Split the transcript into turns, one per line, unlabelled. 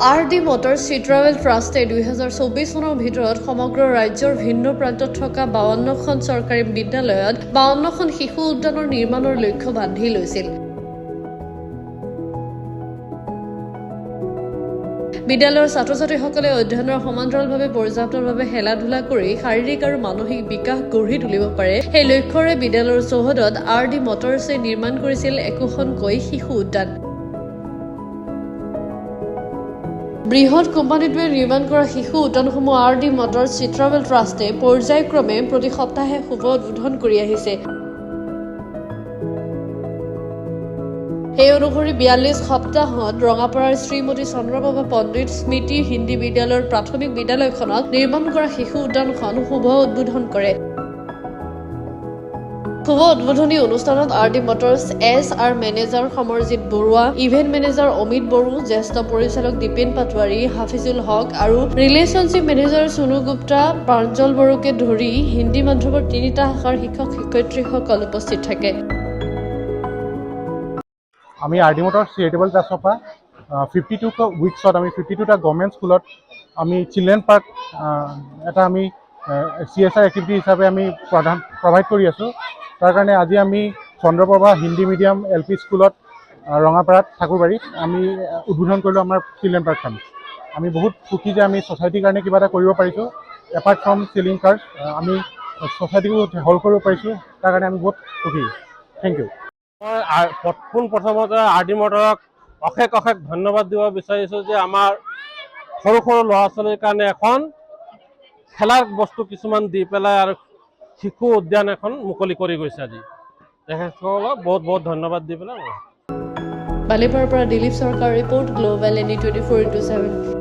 RD Motors Sea Travel Trust 2024 চনৰ ভিতৰত সমগ্ৰ ৰাজ্যৰ ভিন্ন প্ৰান্তত থকা 52খন চৰকাৰী বিদ্যালয়ত 52খন শিশু উদ্যানৰ নিৰ্মাণৰ লক্ষ্য বান্ধি লৈছিল। বিদ্যালয়ৰ ছাত্ৰ-ছাত্ৰীসকলে অধ্যয়নৰ সমান্তৰালভাৱে পৰ্যাপ্তভাৱে খেলা-ধূলা কৰি শাৰীৰিক আৰু মানসিক বিকাশ গঢ়ি তুলিব পাৰে। সেই লক্ষ্যৰে বিদ্যালয়ৰ চৌহদত RD মটৰ্ছে নিৰ্মাণ কৰিছিল একোখনকৈ শিশু উদ্যান। বৃহৎ কোম্পানীটোৱে নিৰ্মাণ কৰা শিশু উদ্যানসমূহ RD মটৰ্ছ চি ট্ৰেভেল ট্ৰাষ্টে পৰ্যায়ক্ৰমে প্ৰতি সপ্তাহে শুভ উদ্বোধন কৰি আহিছে। সেই অনুসৰি 42 সপ্তাহত ৰঙাপাৰাৰ শ্ৰীমতী চন্দ্ৰপ্ৰভা পণ্ডিত স্মৃতি হিন্দী বিদ্যালয়ৰ প্ৰাথমিক বিদ্যালয়খনত নিৰ্মাণ কৰা শিশু উদ্যানখন শুভ উদ্বোধন কৰে। শুভ উদ্বোধনী অনুষ্ঠানত RD motors SR manager Samarjit Baruah, event manager Amit Boro, জ্যেষ্ঠ পৰিচালক দীপেন পাটোৱাৰী, হাফিজুল হক আৰু ৰিলেশ্যনশ্বিপ মেনেজাৰ সুনু গুপ্তা, প্ৰাঞ্জল বড়োকে ধৰি হিন্দী মাধ্যমৰ 3টা শাখাৰ শিক্ষক-শিক্ষয়িত্ৰীসকল উপস্থিত থাকে।
আমি RD মটৰ্ছ চেৰিটেবল ট্ৰাষ্টৰ পৰা 52 উইকছত আমি 52টা গভৰ্ণমেণ্ট স্কুলত আমি চিলড্ৰেন পাৰ্ক এটা আমি CSR এক্টিভিটি হিচাপে আমি প্ৰভাইড কৰি আছোঁ। তাৰ কাৰণে আজি আমি চন্দ্ৰপ্ৰভা হিন্দী মিডিয়াম LP স্কুলত ৰঙাপাৰাত ঠাকুৰবাৰীত আমি উদ্বোধন কৰিলোঁ আমাৰ চিলড্ৰেন পাৰ্কখন। আমি বহুত সুখী যে আমি ছ'চাইটিৰ কাৰণে কিবা এটা কৰিব পাৰিছোঁ। এপাৰ্ট ফ্ৰম চেলিং কাৰ্ছ আমি ছ'চাইটিকো হেল্প কৰিব পাৰিছোঁ। তাৰ কাৰণে আমি বহুত সুখী। Thank you.
মই পোনপ্ৰথমতে RD মটৰক অশেষ ধন্যবাদ দিব বিচাৰিছোঁ যে আমাৰ সৰু ল'ৰা ছোৱালীৰ কাৰণে এখন খেলাৰ বস্তু কিছুমান দি পেলাই আৰু শিশু উদ্যান এখন মুকলি কৰি গৈছে আজি। তেখেতসকলক বহুত ধন্যবাদ দি পেলাই
বালিপাৰাৰ পৰা দিলীপ চৰকাৰ ৰিপৰ্ট, গ্ল'বেল NE 24/7।